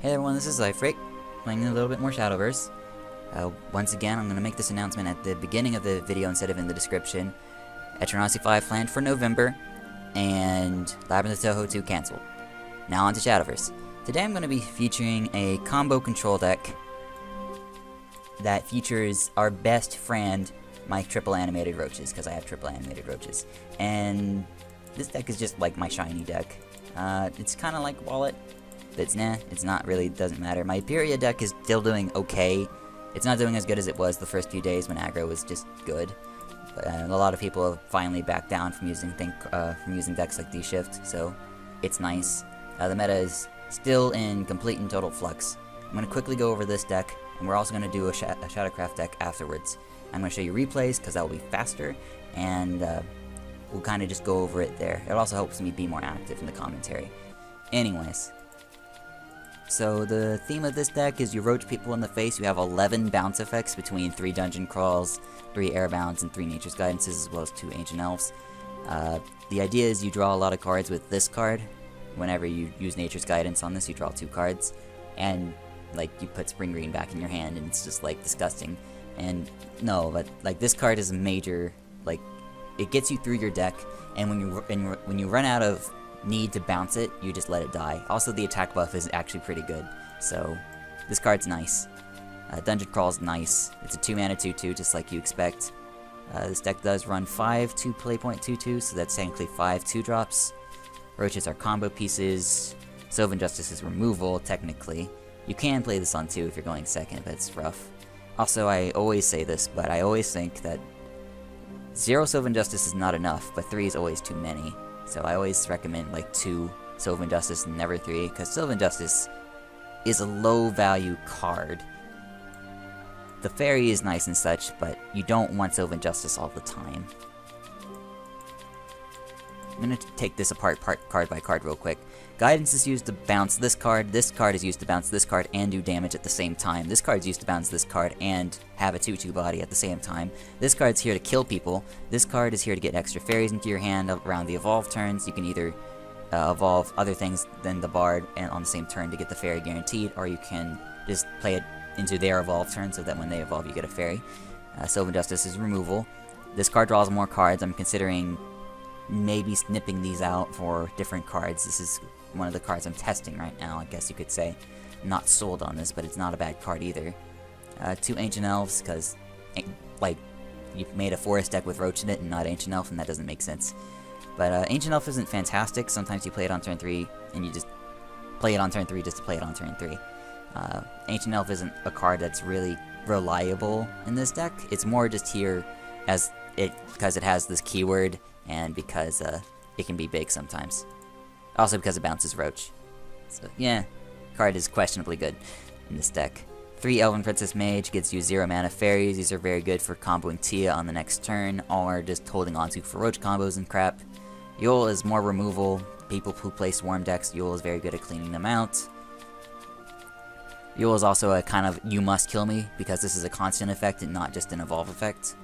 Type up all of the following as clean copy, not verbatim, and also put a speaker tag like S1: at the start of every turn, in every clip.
S1: Hey everyone, this is Freak, playing a little bit more Shadowverse. Once again, I'm going to make this announcement at the beginning of the video instead of in the description. Eternity 5 planned for November, and Labyrinth of Toho 2 cancelled. Now on to Shadowverse. Today I'm going to be featuring a combo control deck that features our best friend, my triple animated roaches, because I have triple animated roaches. And this deck is just like my shiny deck. It's kind of like Wallet. But it's not really, doesn't matter. My Hyperia deck is still doing okay. It's not doing as good as it was the first few days when aggro was just good. A lot of people have finally backed down from using decks like D-Shift, so it's nice. The meta is still in complete and total flux. I'm going to quickly go over this deck, and we're also going to do a Shadowcraft deck afterwards. I'm going to show you replays, because that will be faster, and we'll kind of just go over it there. It also helps me be more active in the commentary. Anyways. So the theme of this deck is you roach people in the face. You have 11 bounce effects between 3 dungeon crawls, 3 airbounds, and 3 nature's guidances, as well as 2 ancient elves. The idea is you draw a lot of cards with this card. Whenever you use nature's guidance on this, you draw 2 cards. And like you put spring green back in your hand, and it's just like disgusting. And no, but like this card is a major, like it gets you through your deck. And when you run out of need to bounce it, you just let it die. Also, the attack buff is actually pretty good, so this card's nice. Dungeon Crawl's nice. It's a 2-mana 2/2, just like you expect. This deck does run 5 2-play point 2/2, so that's technically 5 2-drops. Roaches are combo pieces. Sylvan Justice is removal, technically. You can play this on 2 if you're going second, but it's rough. Also, I always say this, but I always think that 0 Sylvan Justice is not enough, but 3 is always too many. So I always recommend like 2 Sylvan Justice and never 3, because Sylvan Justice is a low value card. The fairy is nice and such, but you don't want Sylvan Justice all the time. I'm going to take this apart card by card real quick. Guidance is used to bounce this card is used to bounce this card and do damage at the same time. This card is used to bounce this card and have a 2/2 body at the same time. This card's here to kill people. This card is here to get extra fairies into your hand around the evolve turns. You can either evolve other things than the bard and on the same turn to get the fairy guaranteed, or you can just play it into their evolve turn so that when they evolve you get a fairy. Sylvan Justice is removal. This card draws more cards. I'm considering maybe snipping these out for different cards. This is one of the cards I'm testing right now, I guess you could say. I'm not sold on this, but it's not a bad card either. 2 Ancient Elves, because, like, you've made a forest deck with Roach in it and not Ancient Elf, and that doesn't make sense. But Ancient Elf isn't fantastic. Sometimes you play it on turn 3, and you just play it on turn 3 just to play it on turn 3. Ancient Elf isn't a card that's really reliable in this deck. It's more just here as because it has this keyword, and because it can be big sometimes. Also because it bounces Roach. So yeah, card is questionably good in this deck. 3 Elven Princess Mage gets you 0 mana fairies. These are very good for comboing Tia on the next turn, or just holding onto for Roach combos and crap. Yule is more removal. People who play Swarm decks, Yule is very good at cleaning them out. Yule is also a kind of you must kill me, because this is a constant effect and not just an evolve effect.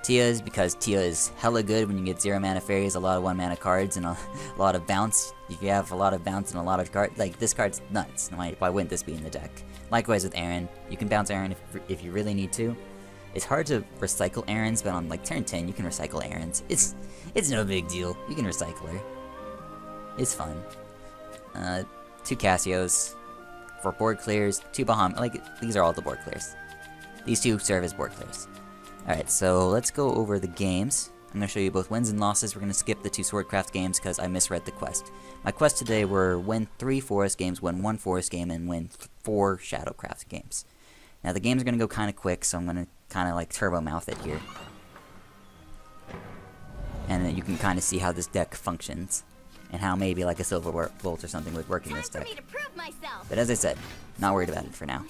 S1: Tia is because Tia is hella good when you get 0 mana fairies, a lot of 1 mana cards, and a lot of bounce. If you have a lot of bounce and a lot of cards, like this card's nuts. Why wouldn't this be in the deck? Likewise with Aaron, you can bounce Aaron if you really need to. It's hard to recycle Aarons, but on like turn 10 you can recycle Aarons. It's no big deal. You can recycle her. It's fun. 2 Cassios for board clears. 2 Bahamut. Like these are all the board clears. These 2 serve as board clears. Alright, so let's go over the games. I'm going to show you both wins and losses. We're going to skip the 2 Swordcraft games because I misread the quest. My quest today were win 3 Forest games, win 1 Forest game, and win 4 Shadowcraft games. Now the games are going to go kind of quick, so I'm going to kind of like turbo mouth it here. And then you can kind of see how this deck functions, and how maybe like a Silver Bolt or something would work in this deck. But as I said, not worried about it for now.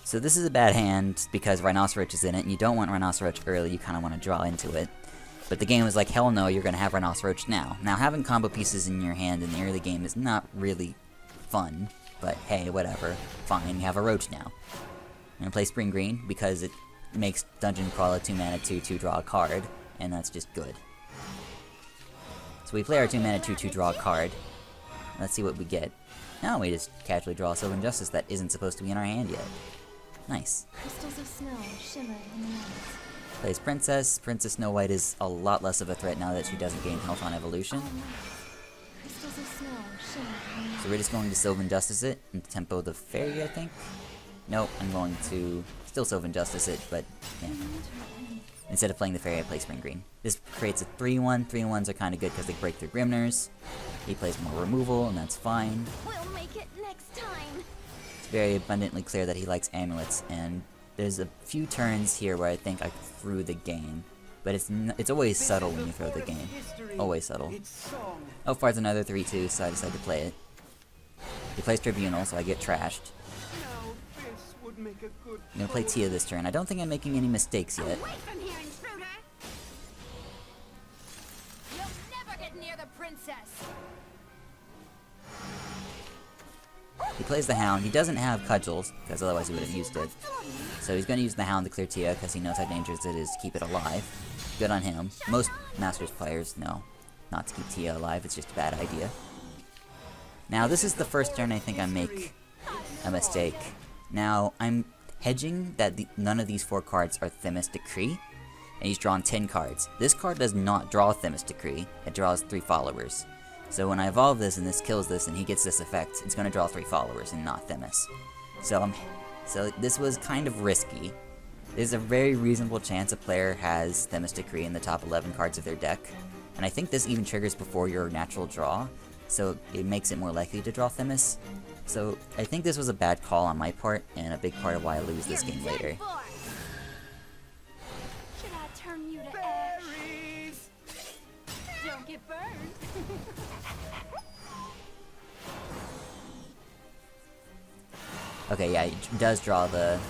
S1: So this is a bad hand because Rhinoceros is in it, and you don't want Rhinoceros early, you kind of want to draw into it. But the game was like, hell no, you're going to have Rhinoceros now. Now, having combo pieces in your hand in the early game is not really fun, but hey, whatever. Fine, you have a Roach now. I'm going to play Spring Green because it makes Dungeon Crawl a 2 mana 2/2 draw a card, and that's just good. So we play our 2 mana 2/2 draw a card. Let's see what we get. Now we just casually draw a Sylvan Justice that isn't supposed to be in our hand yet. Nice.
S2: Crystals of snow shimmer in the night.
S1: Plays Princess. Princess Snow White is a lot less of a threat now that she doesn't gain health on evolution.
S2: Crystals of snow shimmer in the night.
S1: So we're just going to Sylvan Justice it and tempo the fairy, I think. Nope, I'm going to still Sylvan Justice it, but yeah. Instead of playing the fairy, I play Spring Green. This creates a 3-1. 3-1s are kind of good because they break through Grimners. He plays more removal, and that's fine.
S2: We'll make it next time.
S1: It's very abundantly clear that he likes amulets, and there's a few turns here where I think I threw the game. But it's always subtle when you throw the game. Always subtle. Oh, far's another 3-2, so I decided to play it. He plays Tribunal, so I get trashed. I'm gonna play Tia this turn. I don't think I'm making any mistakes yet.
S2: Away from here, intruder! You'll never get near the princess.
S1: He plays the Hound. He doesn't have Cudgels, because otherwise he would have used it. So he's going to use the Hound to clear Tia, because he knows how dangerous it is to keep it alive. Good on him. Most Masters players know not to keep Tia alive. It's just a bad idea. Now, this is the first turn I think I make a mistake. Now, I'm hedging that none of these 4 cards are Themis Decree, and he's drawn 10 cards. This card does not draw Themis Decree. It draws 3 followers. So when I evolve this and this kills this and he gets this effect, it's going to draw 3 followers and not Themis. So this was kind of risky. There's a very reasonable chance a player has Themis Decree in the top 11 cards of their deck, and I think this even triggers before your natural draw, so it makes it more likely to draw Themis. So I think this was a bad call on my part, and a big part of why I lose this game later.
S2: Should I turn you to ash? Don't get burned.
S1: Okay, yeah, it does draw the...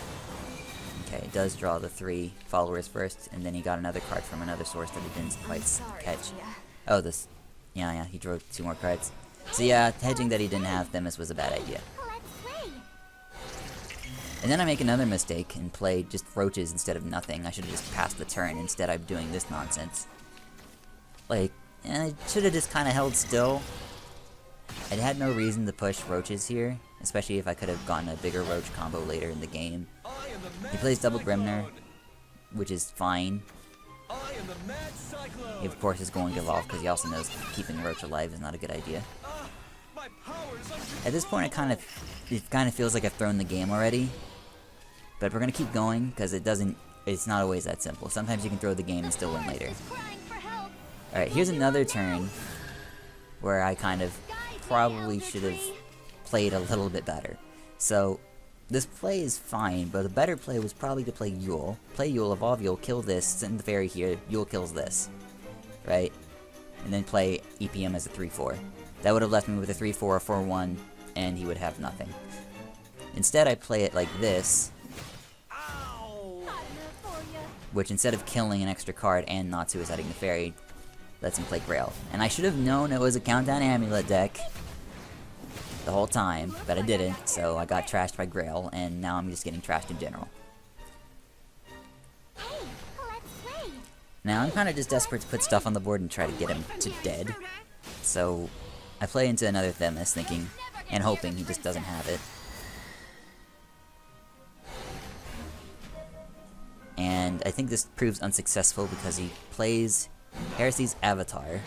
S1: Okay, it does draw the 3 followers first, and then he got another card from another source that he didn't quite catch. Oh, this... Yeah, he drew 2 more cards. So yeah, hedging that he didn't have Themis was a bad idea. And then I make another mistake and play just roaches instead of nothing. I should have just passed the turn. Instead I'm doing this nonsense. Like, I should have just kind of held still. I had no reason to push roaches here, especially if I could have gotten a bigger roach combo later in the game. He plays double Grimner, which is fine. He of course is going to evolve because he also knows keeping roach alive is not a good idea. At this point it kind of feels like I've thrown the game already. But we're gonna keep going because it's not always that simple. Sometimes you can throw the game and still win later. Alright, here's another turn where I kind of probably should have played a little bit better. So this play is fine, but the better play was probably to play Yule. Play Yule, evolve Yule, kill this, send the fairy here, Yule kills this. Right? And then play EPM as a 3-4. That would have left me with a 3-4 or 4-1, and he would have nothing. Instead, I play it like this, which instead of killing an extra card and not suiciding the fairy, lets him play Grail. And I should have known it was a Countdown Amulet deck the whole time, but I didn't, so I got trashed by Grail, and now I'm just getting trashed in general. Now, I'm kind of just desperate to put stuff on the board and try to get him to dead. So, I play into another Themis, thinking and hoping he just doesn't have it. And I think this proves unsuccessful because he plays Heresy's Avatar.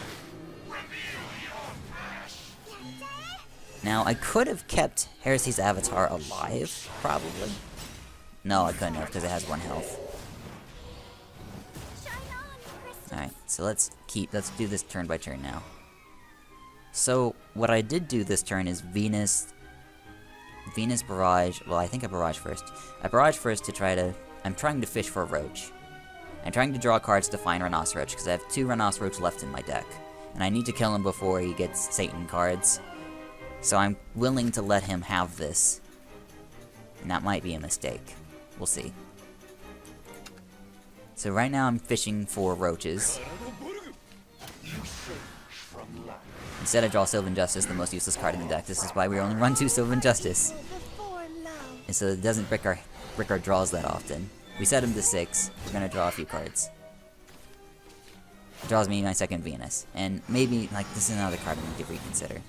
S1: Now, I could have kept Heresy's Avatar alive, probably. No, I couldn't have because it has 1 health. Alright, so let's do this turn by turn now. So, what I did do this turn is Venus Barrage, well I think I Barrage first. I Barrage first to I'm trying to fish for a Roach. I'm trying to draw cards to find Rhinoceros because I have 2 Rhinoceros left in my deck. And I need to kill him before he gets Satan cards. So I'm willing to let him have this. And that might be a mistake. We'll see. So right now I'm fishing for roaches. Instead I draw Sylvan Justice, the most useless card in the deck. This is why we only run 2 Sylvan Justice. And so it doesn't brick our draws that often. We set him to 6. We're gonna draw a few cards. It draws me my second Venus. And maybe, like, this is another card I need to reconsider.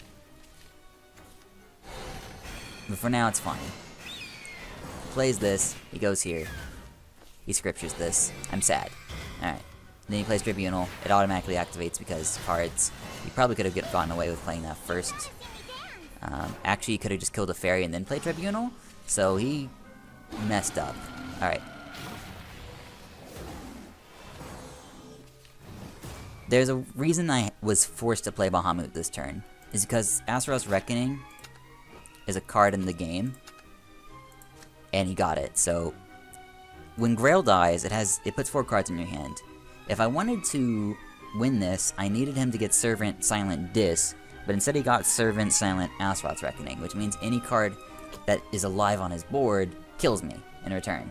S1: But for now, it's fine. He plays this, he goes here. He scriptures this. I'm sad. Alright. Then he plays Tribunal. It automatically activates because cards. He probably could have gotten away with playing that first. Actually, he could have just killed a fairy and then played Tribunal. So he messed up. Alright. There's a reason I was forced to play Bahamut this turn. Is because Azeroth's Reckoning is a card in the game. And he got it. So when Grail dies, it puts 4 cards in your hand. If I wanted to win this, I needed him to get Servant Silent Dis, but instead he got Servant Silent Azeroth's Reckoning, which means any card that is alive on his board kills me in return.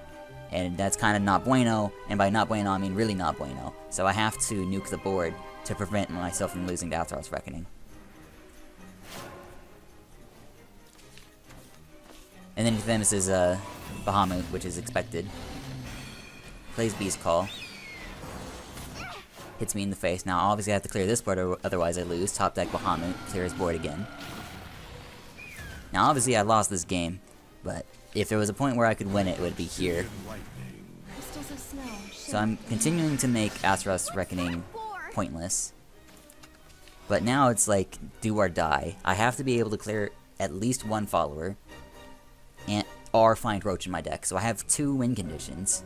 S1: And that's kind of not bueno, and by not bueno I mean really not bueno. So I have to nuke the board to prevent myself from losing to Azeroth's Reckoning. And then Themis is Bahamut, which is expected. Plays Beast Call. Hits me in the face. Now obviously I have to clear this board, or otherwise I lose. Top deck Bahamut, clear his board again. Now obviously I lost this game, but if there was a point where I could win it, it would be here.
S2: Crystals of snow.
S1: So I'm continuing to make Azeroth's Reckoning pointless. But now it's like, do or die. I have to be able to clear at least one follower, or find Roach in my deck. So I have 2 win conditions.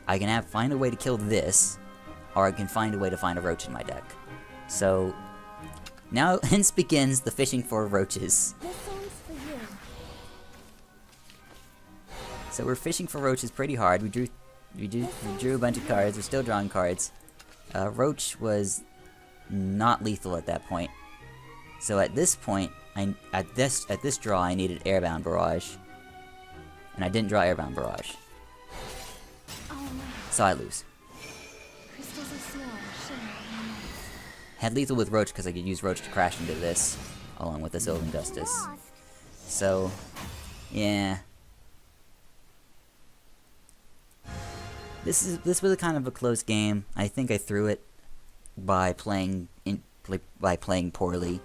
S1: I can find a way to kill this, or I can find a way to find a Roach in my deck. So now hence begins the fishing for roaches.
S2: This one's for you.
S1: So we're fishing for roaches pretty hard. We drew a bunch of cards. We're still drawing cards. Roach was not lethal at that point. So at this point, at this draw, I needed Airbound Barrage, and I didn't draw Airbound Barrage.
S2: Oh no.
S1: So I lose.
S2: Crystals of snow shimmer in the night.
S1: Had lethal with Roach because I could use Roach to crash into this, along with the Sylvan Justice. So, yeah. This was a kind of a close game. I think I threw it by playing poorly.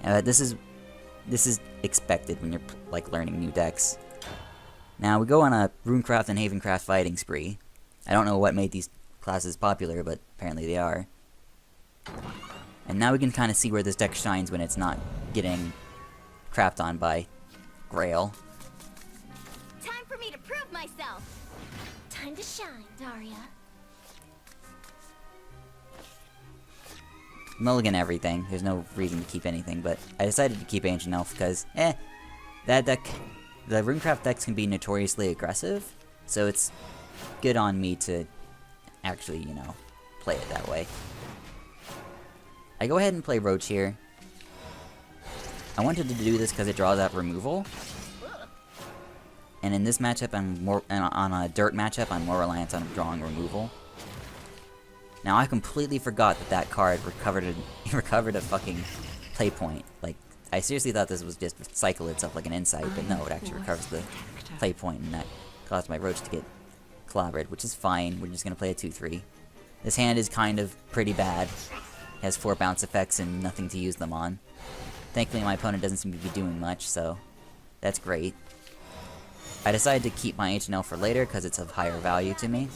S1: This is expected when you're like learning new decks. Now we go on a Runecraft and Havencraft fighting spree. I don't know what made these classes popular, but apparently they are. And now we can kind of see where this deck shines when it's not getting crapped on by Grail.
S2: Time for me to prove myself. Time to shine, Daria.
S1: Mulligan everything. There's no reason to keep anything, but I decided to keep Ancient Elf because, that deck, the Runecraft decks can be notoriously aggressive, so it's good on me to actually, you know, play it that way. I go ahead and play Roach here. I wanted to do this because it draws out removal. And in this matchup, on a dirt matchup, I'm more reliant on drawing removal. Now I completely forgot that card recovered a fucking play point. Like, I seriously thought this was just cycle itself like an insight, but no, it actually recovers the play point, and that caused my Roach to get clobbered, which is fine. We're just gonna play a 2/3. This hand is kind of pretty bad. It has 4 bounce effects and nothing to use them on. Thankfully my opponent doesn't seem to be doing much, so that's great. I decided to keep my Ancient Elf for later because it's of higher value to me.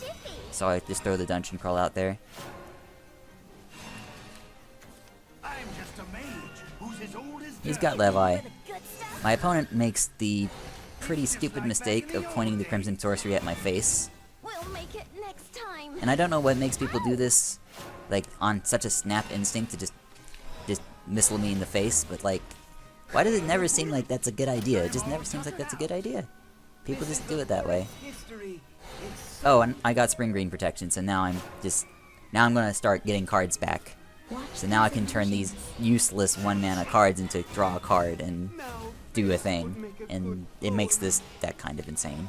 S1: So I just throw the Dungeon Crawl out there.
S3: I'm just a mage who's as old as
S1: He's got Levi. My opponent makes the pretty stupid mistake of pointing the Crimson Sorcery at my face.
S2: We'll make it next time.
S1: And I don't know what makes people do this, like, on such a snap instinct to just missile me in the face, but like, why does it never seem like that's a good idea? It just never seems like that's a good idea. People just do it that way. Oh, and I got Spring Green protection, so now I'm gonna start getting cards back. So now I can turn these useless 1-mana cards into draw a card and do a thing. And it makes this deck kind of insane.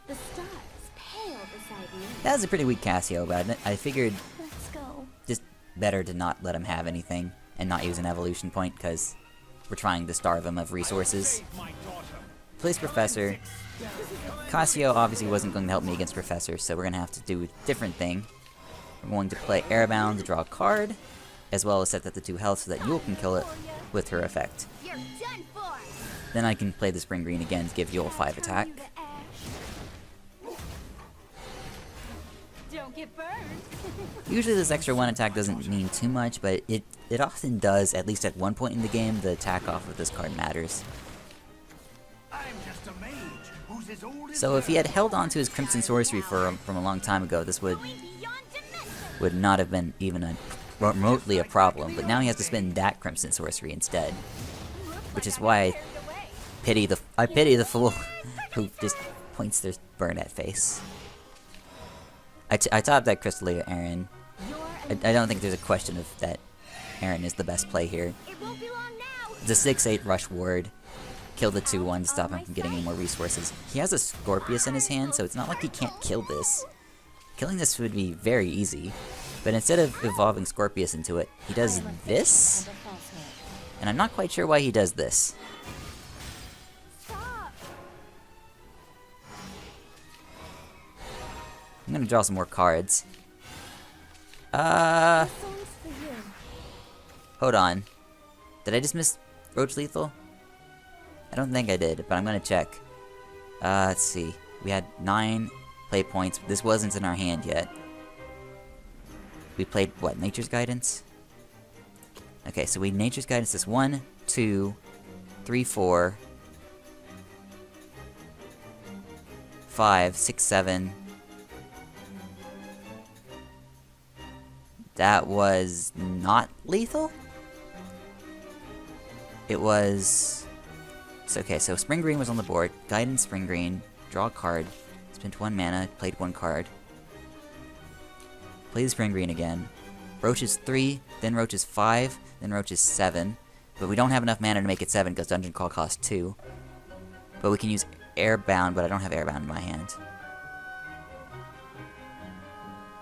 S2: The stars pale beside me.
S1: That was a pretty weak Cassio, but I figured
S2: Let's go.
S1: just better to not let him have anything and not use an evolution point, because we're trying to starve him of resources. Plays Professor. Cassio obviously wasn't going to help me against Professor, so we're going to have to do a different thing. We're going to play Airbound to draw a card, as well as set that to 2 health so that Yule can kill it with her effect.
S2: You're done for.
S1: Then I can play the Spring Green again to give you a 5 attack.
S2: Don't get burned.
S1: Usually this extra 1 attack doesn't mean too much, but it often does, at least at one point in the game. The attack off of this card matters.
S3: I'm just a mage who's as old as
S1: So if he had held on to his Crimson Sorcery from a long time ago, this would not have been even remotely a problem, but now he has to spend that Crimson Sorcery instead. Which is why I pity the fool who just points their burn at face. I topped that Crystalia Aaron. I don't think there's a question of that Aaron is the best play here. The 6/8 Rush Ward. Kill the 2/1 to stop him from getting any more resources. He has a Scorpius in his hand, so it's not like he can't kill this. Killing this would be very easy. But instead of evolving Scorpius into it, he does this? And I'm not quite sure why he does this. I'm gonna draw some more cards. Hold on. Did I just miss Roach Lethal? I don't think I did, but I'm gonna check. Let's see. We had 9 play points. This wasn't in our hand yet. We played, what, Nature's Guidance? Okay, so we Nature's Guidance is 1, 2, 3, 4, 5, 6, 7. That was not lethal? It was... okay, so Spring Green was on the board. Guidance Spring Green. Draw a card. Spent 1 mana, played 1 card. Play the Spring Green again. Roach is 3, then Roach is 5, then Roach is 7. But we don't have enough mana to make it 7 because Dungeon Call costs 2. But we can use Airbound, but I don't have Airbound in my hand.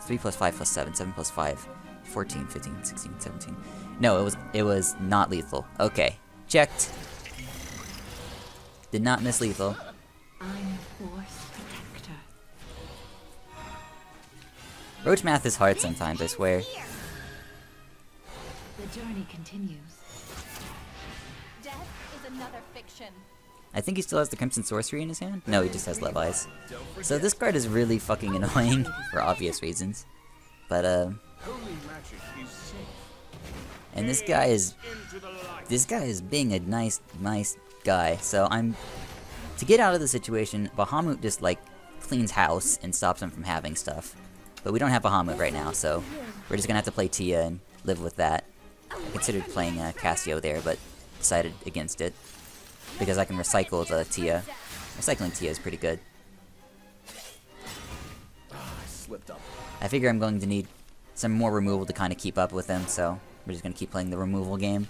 S1: 3 plus 5 plus 7, 7 plus 5, 14, 15, 16, 17. No, it was not lethal. Okay, checked. Did not miss lethal.
S4: I'm Force Protector.
S1: Roach math is hard sometimes, I swear.
S4: The journey continues.
S2: Death is another fiction.
S1: I think he still has the Crimson Sorcery in his hand? No, he just has Levi's. So this card is really fucking annoying, for obvious reasons. But, and this guy is being a nice guy. So to get out of the situation, Bahamut just, like, cleans house and stops him from having stuff. But we don't have Bahamut right now, so we're just gonna have to play Tia and live with that. I considered playing Cassio there, but decided against it. Because I can recycle the Tia. Recycling Tia is pretty good. I figure I'm going to need some more removal to kind of keep up with him, so we're just going to keep playing the removal game.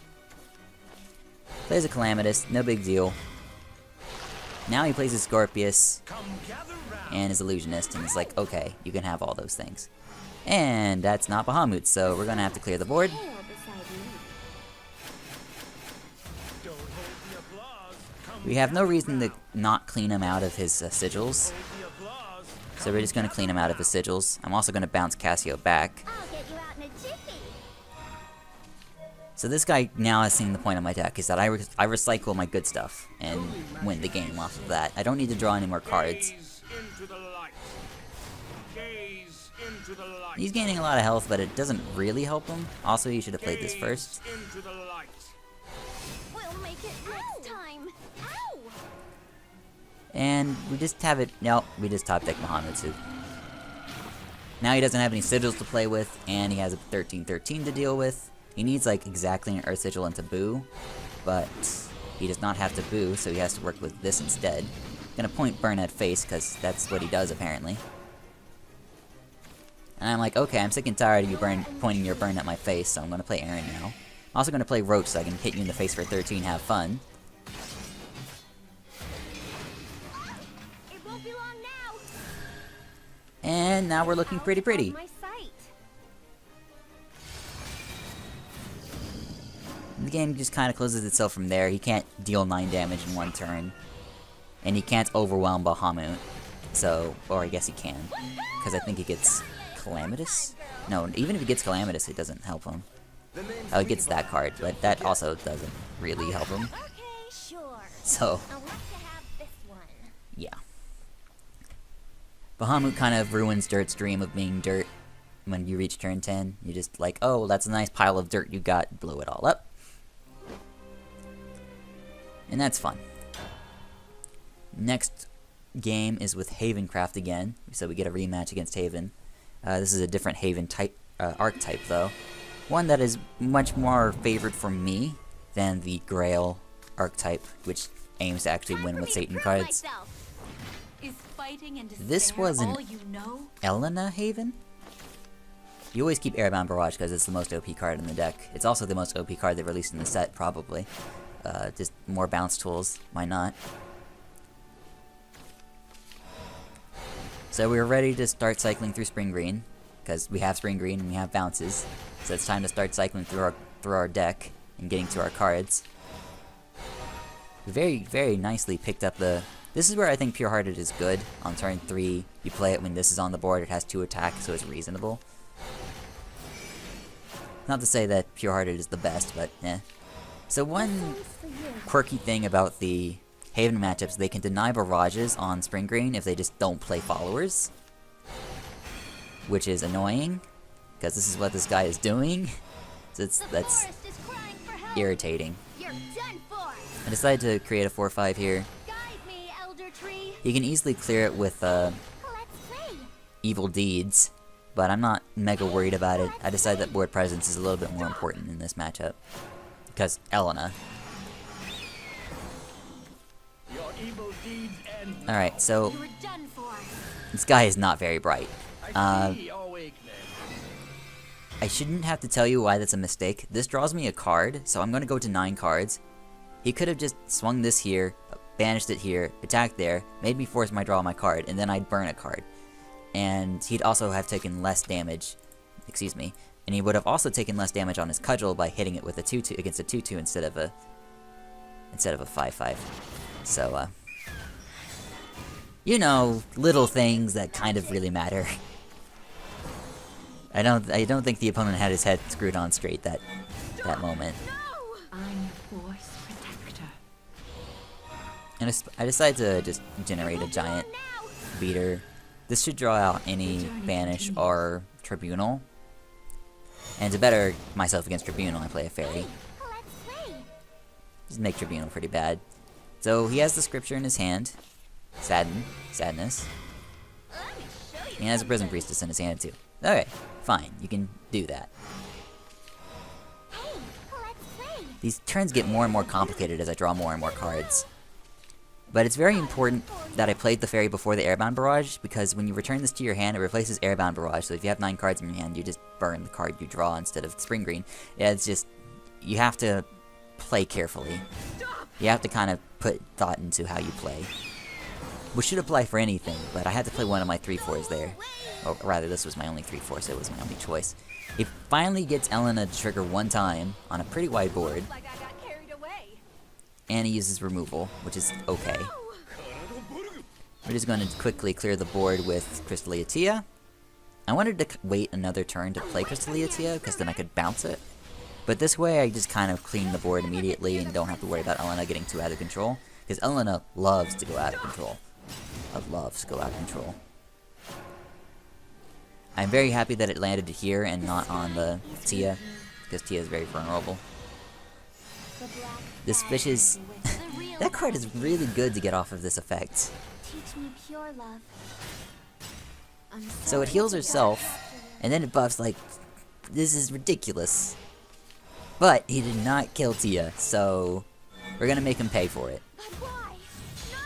S1: Plays a Calamitous, no big deal. Now he plays his Scorpius and his Illusionist, and it's like, okay, you can have all those things. And that's not Bahamut, so we're going to have to clear the board. We have no reason to not clean him out of his sigils. So we're just going to clean him out of his sigils. I'm also going to bounce Cassio back. So this guy now has seen the point of my deck, is that I recycle my good stuff and win the game off of that. I don't need to draw any more cards. He's gaining a lot of health, but it doesn't really help him. Also, he should have played this first.
S2: We'll make it next time. Ow!
S1: And we just have it... no, we just top deck Bahamut. Now he doesn't have any sigils to play with, and he has a 13/13 to deal with. He needs, like, exactly an Earth Sigil and Taboo, but he does not have Taboo, so he has to work with this instead. Gonna point Burn at face, because that's what he does, apparently. And I'm like, okay, I'm sick and tired of you pointing your burn at my face, so I'm gonna play Aaron now. I'm also gonna play Roach, so I can hit you in the face for 13, have fun.
S2: It won't be long now.
S1: And now we're looking pretty pretty.
S2: My sight.
S1: The game just kind of closes itself from there. He can't deal 9 damage in 1 turn. And he can't overwhelm Bahamut. So, or I guess he can. Because I think he gets Calamitous? No, even if he gets Calamitous, it doesn't help him. Oh, he gets that card, but that also doesn't really help him.
S2: Okay, sure.
S1: So,
S2: I'll like to have this one.
S1: yeah. Bahamut kind of ruins Dirt's dream of being Dirt. When you reach turn 10, you're just like, oh, that's a nice pile of dirt you got, blow it all up. And that's fun. Next game is with Havencraft again, so we get a rematch against Haven. This is a different Haven type archetype, though. One that is much more favored for me than the Grail archetype, which aims to actually win with Satan cards.
S4: Is fighting and
S1: This was an
S4: all you know?
S1: Elena Haven? You always keep Airbound Barrage because it's the most OP card in the deck. It's also the most OP card they released in the set, probably. Just more bounce tools, why not? So we're ready to start cycling through Spring Green, because we have Spring Green and we have bounces. So it's time to start cycling through our deck and getting to our cards. We very, very nicely picked up the... This is where I think Pure Hearted is good. On turn 3, you play it when this is on the board, it has 2 attacks, so it's reasonable. Not to say that Pure Hearted is the best, but eh. So one quirky thing about the Haven matchups, they can deny barrages on Spring Green if they just don't play followers. Which is annoying, because this is what this guy is doing. So that's irritating.
S2: You're done for.
S1: I decided to create a 4-5 here.
S2: Guide me, Elder Tree.
S1: You can easily clear it with
S2: Let's play.
S1: Evil Deeds, but I'm not mega worried about it. I decided that board presence is a little bit more important in this matchup. Because Elena.
S3: Your evil deeds end.
S1: Alright, so
S2: You're done for.
S1: this guy is not very bright.
S3: I see your weakness.
S1: I shouldn't have to tell you why that's a mistake. This draws me a card, so I'm going to go to 9 cards. He could have just swung this here, banished it here, attacked there, made me force my draw my card, and then I'd burn a card. And he'd also have taken less damage, excuse me, and he would have also taken less damage on his cudgel by hitting it with a 2-2 against a 2-2 instead of a 5-5. So you know, little things that kind of really matter. I don't think the opponent had his head screwed on straight that moment.
S4: I'm Force Protector.
S1: And I decided to just generate a giant beater. This should draw out any Banish or Tribunal. And to better myself against Tribunal, I play a Fairy.
S2: Let's play.
S1: Just make Tribunal pretty bad. So he has the Scripture in his hand. Sadness.
S2: Let me show you.
S1: He has a Prison Priestess in his hand too. Okay, fine, you can do that.
S2: Hey, let's play.
S1: These turns get more and more complicated as I draw more and more cards. But it's very important that I played the Fairy before the Airbound Barrage, because when you return this to your hand, it replaces Airbound Barrage, so if you have 9 cards in your hand, you just burn the card you draw instead of Spring Green. Yeah, it's just, you have to play carefully. You have to kind of put thought into how you play. Which should apply for anything, but I had to play one of my 3-4s there. Or rather, this was my only 3-4, so it was my only choice. He finally gets Elena to trigger one time on a pretty wide board.
S2: Like I got carried away.
S1: And he uses removal, which is okay. We're just going to quickly clear the board with Crystalia Tia. I wanted to wait another turn to play Crystalia Tia, because then I could bounce it. But this way I just kind of clean the board immediately and don't have to worry about Elena getting too out of control. Because Elena loves to go out of control. Loves to go out of control. I'm very happy that it landed here and not on the Tia, because Tia is very vulnerable. This fish is... that card is really good to get off of this effect.
S2: Teach me pure love.
S1: So it heals herself, and then it buffs like... This is ridiculous. But he did not kill Tia, so... we're gonna make him pay for it.
S2: But why? No!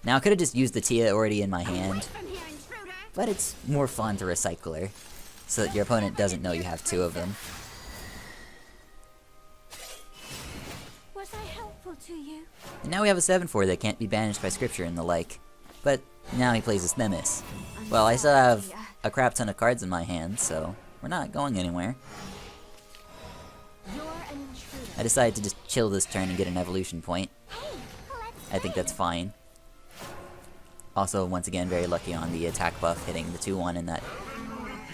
S1: Now I could have just used the Tia already in my hand,
S2: From here, intruder.
S1: but it's more fun to recycle her, so that your opponent doesn't know you have 2 of them.
S2: Was I helpful to you?
S1: And now we have a 7-4 that can't be banished by Scripture and the like. But now he plays as Themis. Well, I still have a crap ton of cards in my hand, so we're not going anywhere.
S2: You're an intruder.
S1: I decided to just chill this turn and get an evolution point.
S2: Hey, let's
S1: I think that's fine. Also, once again, very lucky on the attack buff, hitting the 2-1 and that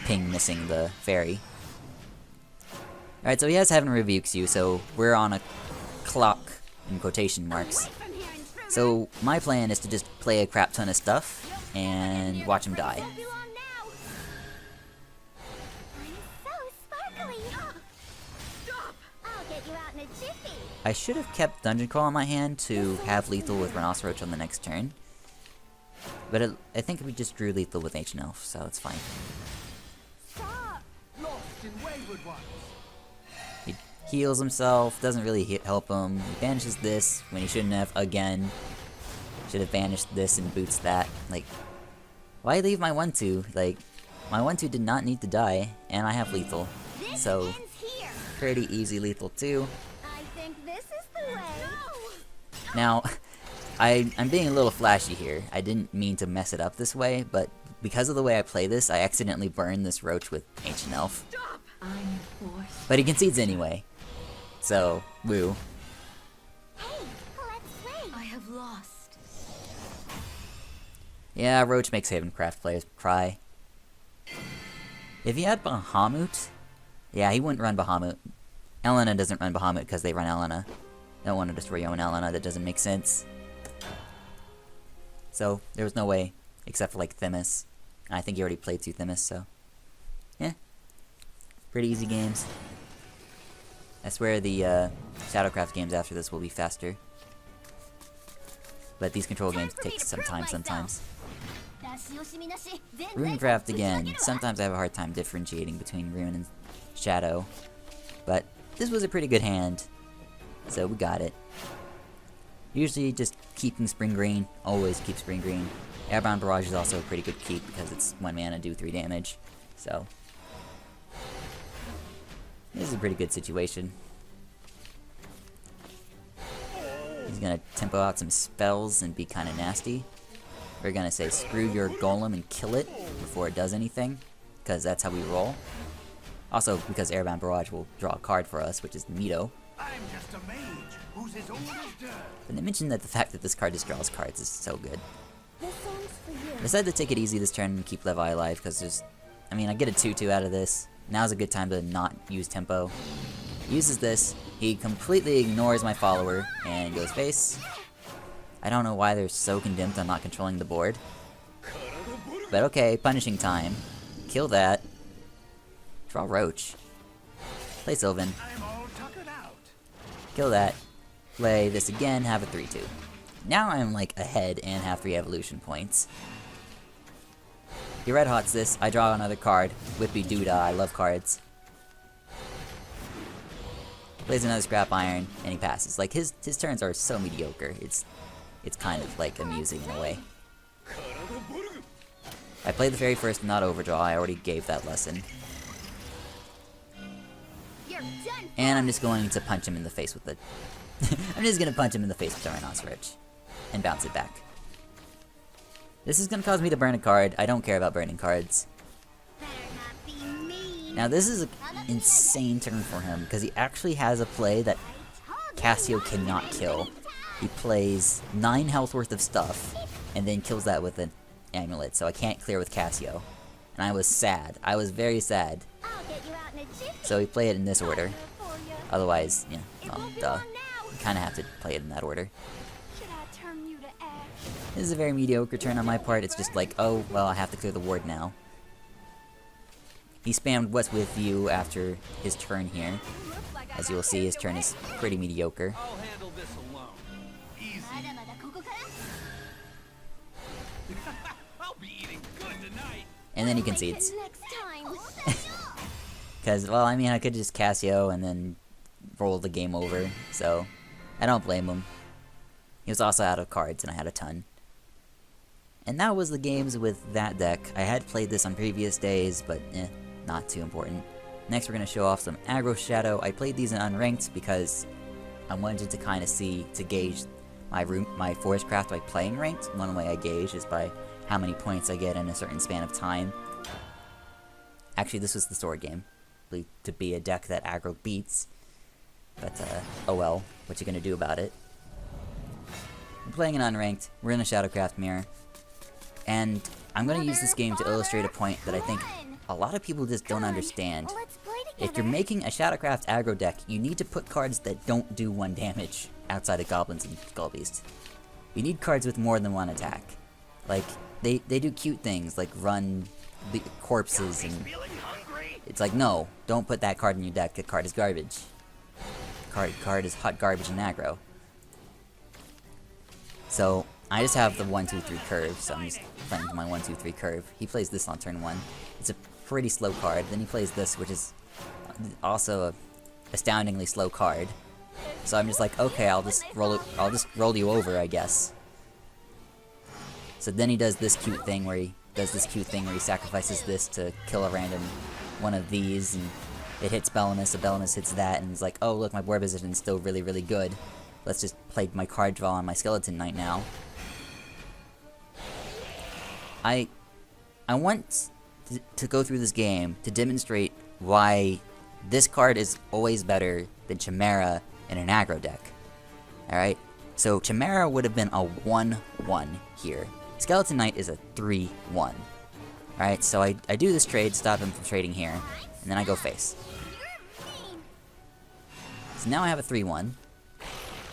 S1: ping missing the fairy. Alright, so he has Heaven Rebukes You, so we're on a clock in quotation marks. So my plan is to just play a crap ton of stuff and watch him die.
S2: Won't be long now. I'm so sparkly. Stop! I'll get you out in a jiffy.
S1: I should have kept Dungeon Crawl in my hand to have lethal with Rhinoceros on the next turn. But I think we just drew lethal with Ancient Elf, so it's fine.
S3: Stop! Lost in wayward ones.
S1: He heals himself, doesn't really help him. He banishes this when he shouldn't have, again. Should have banished this and boots that. Like, why leave my 1-2? Like, my 1-2 did not need to die, and I have lethal.
S2: This
S1: So,
S2: ends here.
S1: pretty easy lethal too.
S2: I think this is the way.
S1: Now, I'm being a little flashy here. I didn't mean to mess it up this way, but because of the way I play this, I accidentally burned this roach with Ancient Elf.
S4: I'm your force.
S1: But he concedes anyway. So, woo.
S2: Hey, let's play.
S4: I have lost.
S1: Yeah, Roach makes Havencraft players cry. If he had Bahamut, yeah, he wouldn't run Bahamut. Elena doesn't run Bahamut because they run Elena. They don't want to destroy your own Elena, that doesn't make sense. So, there was no way, except for like Themis. And I think he already played 2 Themis, so. Yeah. Pretty easy games. I swear the Shadowcraft games after this will be faster. But these control games take some time sometimes. Runecraft again. Sometimes I have a hard time differentiating between Rune and Shadow. But this was a pretty good hand. So we got it. Usually just keeping Spring Green. Always keep Spring Green. Airbound Barrage is also a pretty good keep because it's 1 mana, do 3 damage. So this is a pretty good situation. He's gonna tempo out some spells and be kinda nasty. We're gonna say screw your golem and kill it before it does anything, because that's how we roll. Also, because Airbound Barrage will draw a card for us, which is Mito.
S3: I'm just a mage who's as old as dirt.
S1: But they mentioned that the fact that this card just draws cards is so good.
S2: This one's for you.
S1: I decided to take it easy this turn and keep Levi alive, because there's... I mean, I get a 2-2 out of this. Now's a good time to not use tempo. Uses this, he completely ignores my follower, and goes face. I don't know why they're so condemned on not controlling the board. But okay, punishing time. Kill that. Draw Roach. Play Sylvan.
S3: I'm all tuckered out.
S1: Kill that. Play this again, have a 3-2. Now I'm like ahead and have 3 evolution points. He red hots this, I draw another card. Whippy Doodah, I love cards. Plays another Scrap Iron, and he passes. Like, his turns are so mediocre, it's kind of, like, amusing in a way. I played the very first not overdraw, I already gave that lesson.
S2: You're done.
S1: And I'm just going to punch him in the face with the... I'm just gonna punch him in the face with the Rhinoceros. And bounce it back. This is gonna cause me to burn a card. I don't care about burning cards.
S2: Better not be mean.
S1: Now this is an insane turn for him, because he actually has a play that Cassio cannot kill. He plays 9 health worth of stuff, and then kills that with an amulet, so I can't clear with Cassio. And I was sad. I was very sad.
S2: I'll get you out in a jiffy.
S1: So he played it in this order.
S2: For ya.
S1: Otherwise, you
S2: It
S1: know,
S2: won't be
S1: duh.
S2: long now.
S1: You kinda have to play it in that order.
S2: Should I turn you to ash?
S1: This is a very mediocre turn on my part. It's just like, oh, well, I have to clear the ward now. He spammed What's With You after his turn here. As you will see, his turn is pretty mediocre.
S3: I'll handle this alone. Easy. I'll be eating good tonight.
S1: And then he concedes.
S2: Next time.
S1: Because, well, I mean, I could just Cassio and then roll the game over. So, I don't blame him. He was also out of cards, and I had a ton. And that was the games with that deck. I had played this on previous days, but not too important. Next we're going to show off some Aggro Shadow. I played these in unranked because I wanted to kind of see, to gauge my Forest Craft by playing ranked. One way I gauge is by how many points I get in a certain span of time. Actually, this was the sword game, to be a deck that aggro beats. But, oh well, what you gonna do about it? I'm playing in unranked, we're in a Shadowcraft mirror, and I'm gonna use this game to illustrate a point that I think a lot of people just don't understand.
S2: Let's play together.
S1: if you're making a Shadowcraft aggro deck, you need to put cards that don't do 1 damage outside of Goblins and Skullbeast. You need cards with more than 1 attack. Like, they do cute things, like run corpses, and it's like, no, don't put that card in your deck, that card is garbage. Card is hot garbage and aggro. So, I just have the 1, 2, 3 curve, so I'm just playing my 1, 2, 3 curve. He plays this on turn 1. It's a pretty slow card. Then he plays this, which is also a astoundingly slow card. So I'm just like, okay, I'll just roll you over, I guess. So then he does this cute thing where he sacrifices this to kill a random one of these, and it hits Bellamus, so Bellamus hits that, and he's like, oh look, my board position is still really, really good. Let's just play my card draw on my Skeleton Knight now. I want to go through this game to demonstrate why this card is always better than Chimera in an aggro deck. Alright? So Chimera would have been a 1-1 here. Skeleton Knight is a 3-1. Alright, so I do this trade, stop him from trading here, and then I go face. So now I have a 3-1.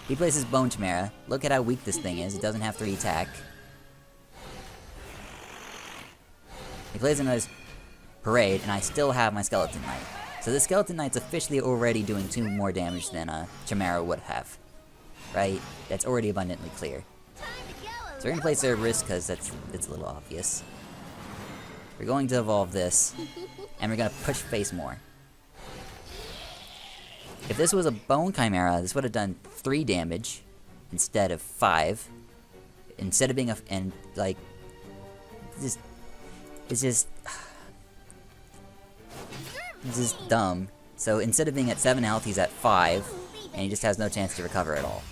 S1: He plays his Bone Chimera. Look at how weak this thing is. It doesn't have 3 attack. He plays another Parade, and I still have my Skeleton Knight. So the Skeleton Knight's officially already doing 2 more damage than Chimera would have. Right? That's already abundantly clear. So we're gonna play Cerberus, because it's a little obvious. We're going to evolve this, and we're gonna push face more. If this was a Bone Chimera, this would have done 3 damage instead of 5. Instead of being it's just dumb. So instead of being at 7 health, he's at 5, and he just has no chance to recover at all.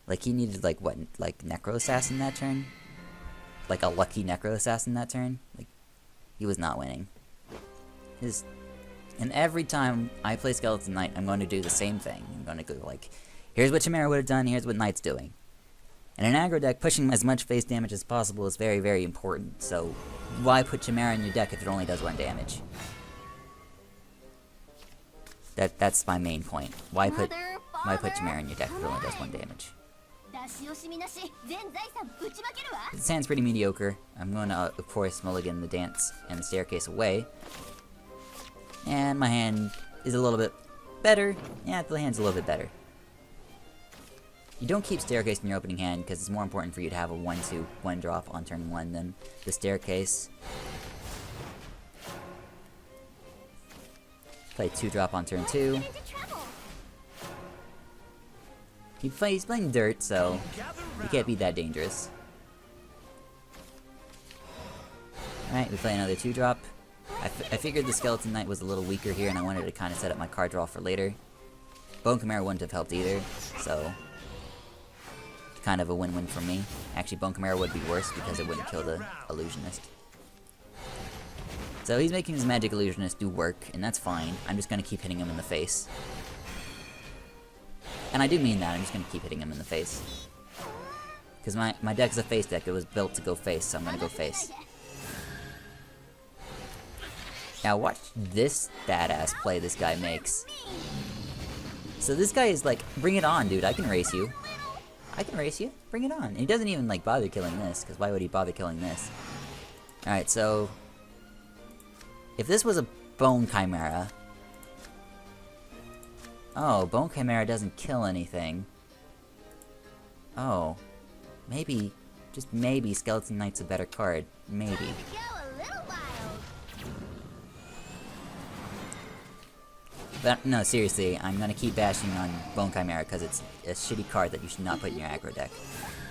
S1: Like, he needed, like, what, like, Necro Assassin that turn? Like, a lucky Necro Assassin that turn? Like, he was not winning. And every time I play Skeleton Knight, I'm going to do the same thing. I'm going to go, like, here's what Chimera would have done, here's what Knight's doing. In an aggro deck, pushing as much face damage as possible is very, very important, so why put Chimera in your deck if it only does 1 damage? That's my main point. Why put Chimera in your deck if it only does 1 damage? This hand's pretty mediocre. I'm going to, of course, mulligan the Dance and the Staircase away. And my hand is a little bit better. Yeah, the hand's a little bit better. You don't keep Staircase in your opening hand because it's more important for you to have a 1/2 1-drop on turn 1 than the Staircase. Play 2-drop on turn 2. He's playing Dirt, so he can't be that dangerous. Alright, we play another 2-drop. I figured the Skeleton Knight was a little weaker here, and I wanted to kind of set up my card draw for later. Bone Chimera wouldn't have helped either, so kind of a win-win for me. Actually, Bone Chimera would be worse because it wouldn't kill the Illusionist. So he's making his Magic Illusionist do work, and that's fine. I'm just going to keep hitting him in the face. And I do mean that, I'm just going to keep hitting him in the face. Because my deck is a face deck, it was built to go face, so I'm going to go face. Now watch this badass play this guy makes. So this guy is like, bring it on, dude, I can race you. I can race you, bring it on. And he doesn't even like bother killing this, because why would he bother killing this? Alright, so if this was a Bone Chimera... Oh, Bone Chimera doesn't kill anything. Oh. Maybe, just maybe, Skeleton Knight's a better card. Maybe. But, no, seriously, I'm gonna keep bashing on Bone Chimera because it's a shitty card that you should not put in your aggro deck.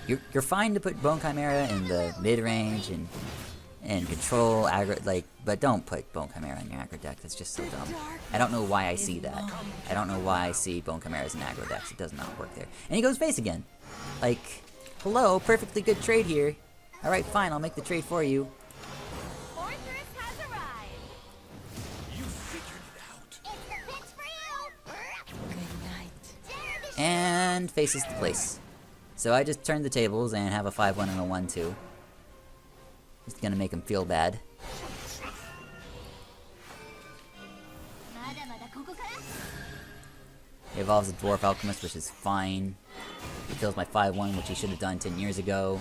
S1: You're fine to put Bone Chimera in the mid-range and control aggro, like, but don't put Bone Chimera in your aggro deck. That's just so dumb. I don't know why I see that. I don't know why I see Bone Chimeras in aggro decks. It does not work there. And he goes face again. Like, hello, perfectly good trade here. Alright, fine, I'll make the trade for you. And faces the place. So I just turned the tables and have a 5-1 and a 1-2. Just gonna make him feel bad. He evolves a Dwarf Alchemist, which is fine. He kills my 5-1, which he should have done 10 years ago.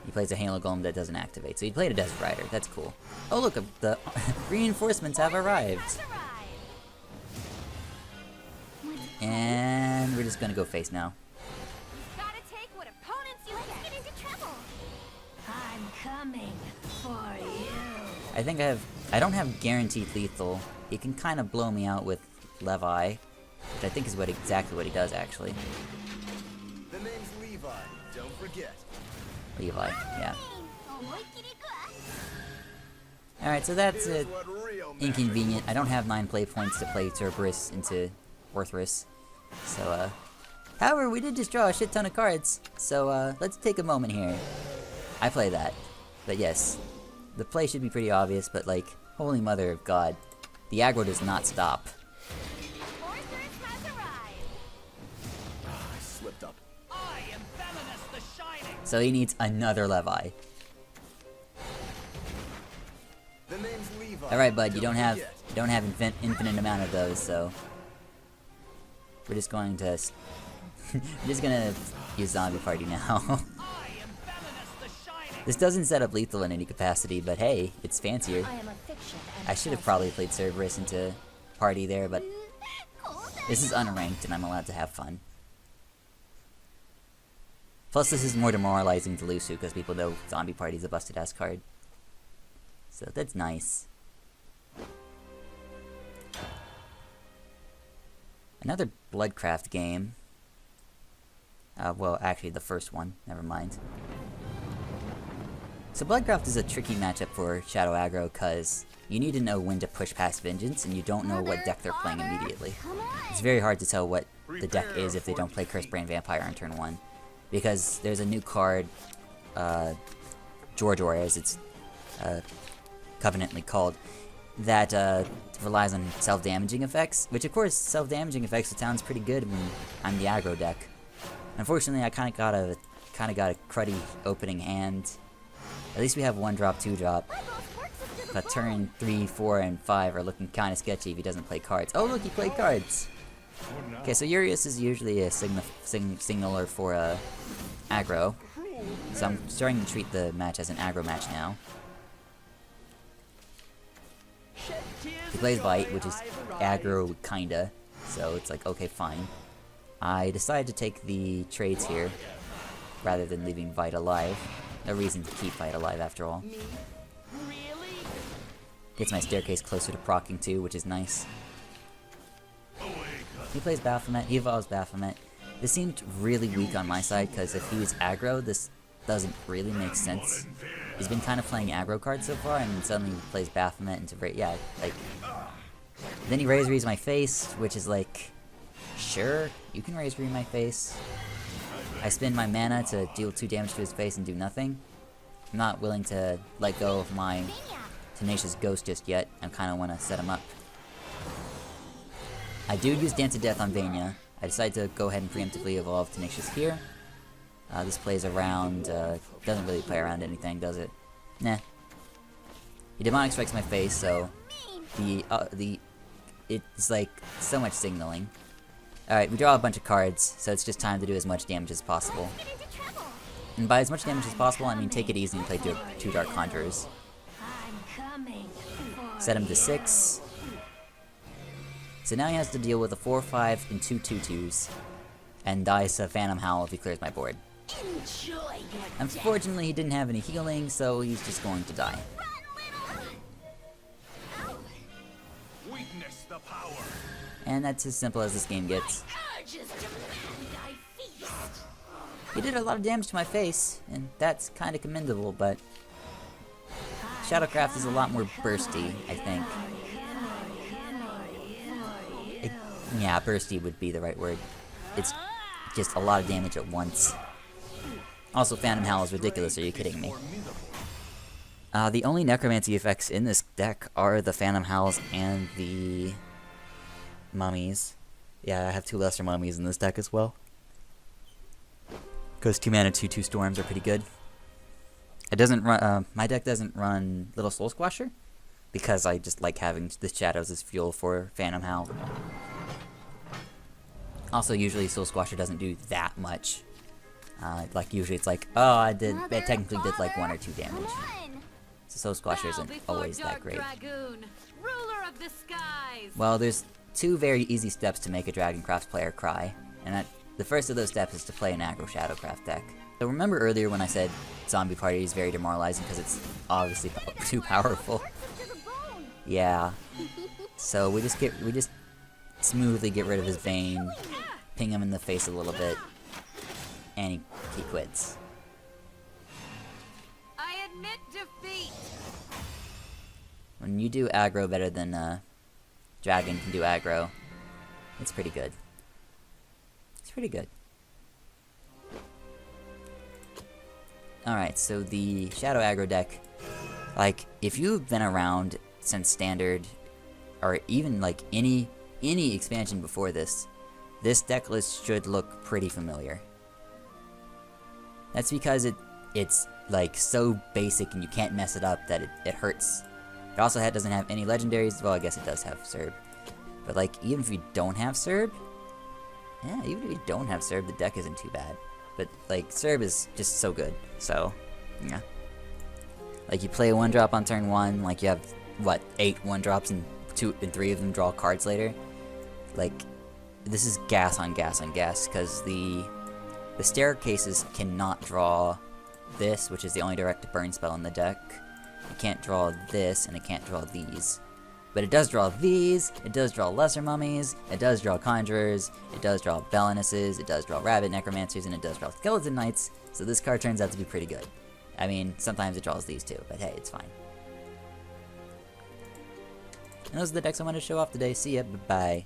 S1: He plays a Halo Golem that doesn't activate. So he played a Desert Rider. That's cool. Oh look, the reinforcements have arrived. And we're just gonna go face now.
S2: Gotta take what opponents you get into trouble.
S4: I'm coming for you.
S1: I don't have guaranteed lethal. He can kind of blow me out with Levi, which I think is exactly what he does actually.
S3: The name's Levi, don't forget.
S1: Levi, yeah. Alright, so that's it. Inconvenient. I don't have 9 play points to play Cerberus into Orthrus. So, however, we did just draw a shit ton of cards. So, let's take a moment here. I play that. But yes, the play should be pretty obvious, but like, holy mother of God. The aggro does not stop.
S3: I slipped up. I am Feminist the Shining.
S1: So he needs another Levi.
S3: The name's Levi.
S1: Alright, bud, you don't have infinite amount of those, so we're just going to we're just gonna use Zombie Party now. This doesn't set up lethal in any capacity, but hey, it's fancier.
S4: I am a fiction and
S1: I should have probably played Cerberus into Party there, but this is unranked and I'm allowed to have fun. Plus this is more demoralizing to lose to because people know Zombie Party's a busted ass card. So that's nice. Another Bloodcraft game. Well, actually the first one, never mind. So Bloodcraft is a tricky matchup for Shadow Aggro because you need to know when to push past Vengeance and you don't know what deck they're playing immediately. It's very hard to tell what the deck is if they don't play Cursebrand Vampire on turn 1. Because there's a new card, Jorjor as it's covenantly called, that relies on self-damaging effects, which of course self-damaging effects it sounds pretty good when I'm the aggro deck. Unfortunately I kinda got a cruddy opening hand. At least we have 1-drop, 2-drop. But turn 3, 4, and 5 are looking kinda sketchy if he doesn't play cards. Oh look, he played cards! Okay, so Urius is usually a signaler for aggro. So I'm starting to treat the match as an aggro match now. He plays Bite, which is aggro kinda, so it's like, okay, fine. I decided to take the trades here, rather than leaving Bite alive. No reason to keep Bite alive after all. Gets my staircase closer to proccing too, which is nice. He plays Baphomet, he evolves Baphomet. This seemed really weak on my side, because if he was aggro, this doesn't really make sense. He's been kind of playing aggro cards so far, and then suddenly he plays Baphomet into then he Razor Reads my face, which is like, sure, you can Razor Read my face. I spend my mana to deal 2 damage to his face and do nothing. I'm not willing to let go of my Tenacious Ghost just yet. I kind of want to set him up. I do use Dance to Death on Vania. I decided to go ahead and preemptively evolve Tenacious here. This plays around, doesn't really play around anything, does it? Nah. He Demonic Strikes my face, so it's like so much signaling. Alright, we draw a bunch of cards, so it's just time to do as much damage as possible. And by as much damage as possible, I mean take it easy and play 2 Dark Conjurers. Set him to 6. So now he has to deal with a 4/5 and 2 2/2s, and dice a Phantom Howl if he clears my board. Unfortunately, he didn't have any healing, so he's just going to die.
S3: Weakness the power.
S1: And that's as simple as this game gets. He did a lot of damage to my face, and that's kind of commendable, but Shadowcraft is a lot more bursty, I think. Yeah, bursty would be the right word. It's just a lot of damage at once. Also, Phantom Howl is ridiculous, are you kidding me? The only necromancy effects in this deck are the Phantom Howls and the mummies. Yeah, I have 2 lesser mummies in this deck as well. Because 2 mana 2/2 storms are pretty good. It doesn't run. My deck doesn't run Little Soul Squasher because I just like having the shadows as fuel for Phantom Howl. Also, usually Soul Squasher doesn't do that much. Like, usually it's like, oh, I technically did like 1 or 2 damage.
S2: Come on.
S1: So Soul Squasher isn't always that great.
S4: Dragoon, ruler of the skies.
S1: Well, there's 2 very easy steps to make a Dragoncraft player cry, and the first of those steps is to play an aggro Shadowcraft deck. So remember earlier when I said Zombie Party is very demoralizing because it's obviously too powerful?
S2: To the bone.
S1: Yeah. So we just smoothly get rid of his Bane, ping him in the face a little bit, and he quits.
S4: I admit defeat.
S1: When you do aggro better than Dragon can do aggro, it's pretty good. It's pretty good. Alright, so the Shadow aggro deck, like, if you've been around since Standard, or even like any expansion before this deck list should look pretty familiar. That's because it's like so basic and you can't mess it up that it hurts. It also doesn't have any legendaries. Well, I guess it does have Serb. But like, even if you don't have Serb, yeah, even if you don't have Serb, the deck isn't too bad. But like, Serb is just so good. So, yeah. Like, you play a 1-drop on turn 1, like you have, what, 8 1-drops and 2 and 3 of them draw cards later. Like, this is gas on gas on gas, because the staircases cannot draw this, which is the only direct burn spell in the deck. It can't draw this, and it can't draw these. But it does draw these, it does draw Lesser Mummies, it does draw Conjurers, it does draw Bellinuses, it does draw Rabbit Necromancers, and it does draw Skeleton Knights, so this card turns out to be pretty good. I mean, sometimes it draws these too, but hey, it's fine. And those are the decks I wanted to show off today. See ya, bye-bye.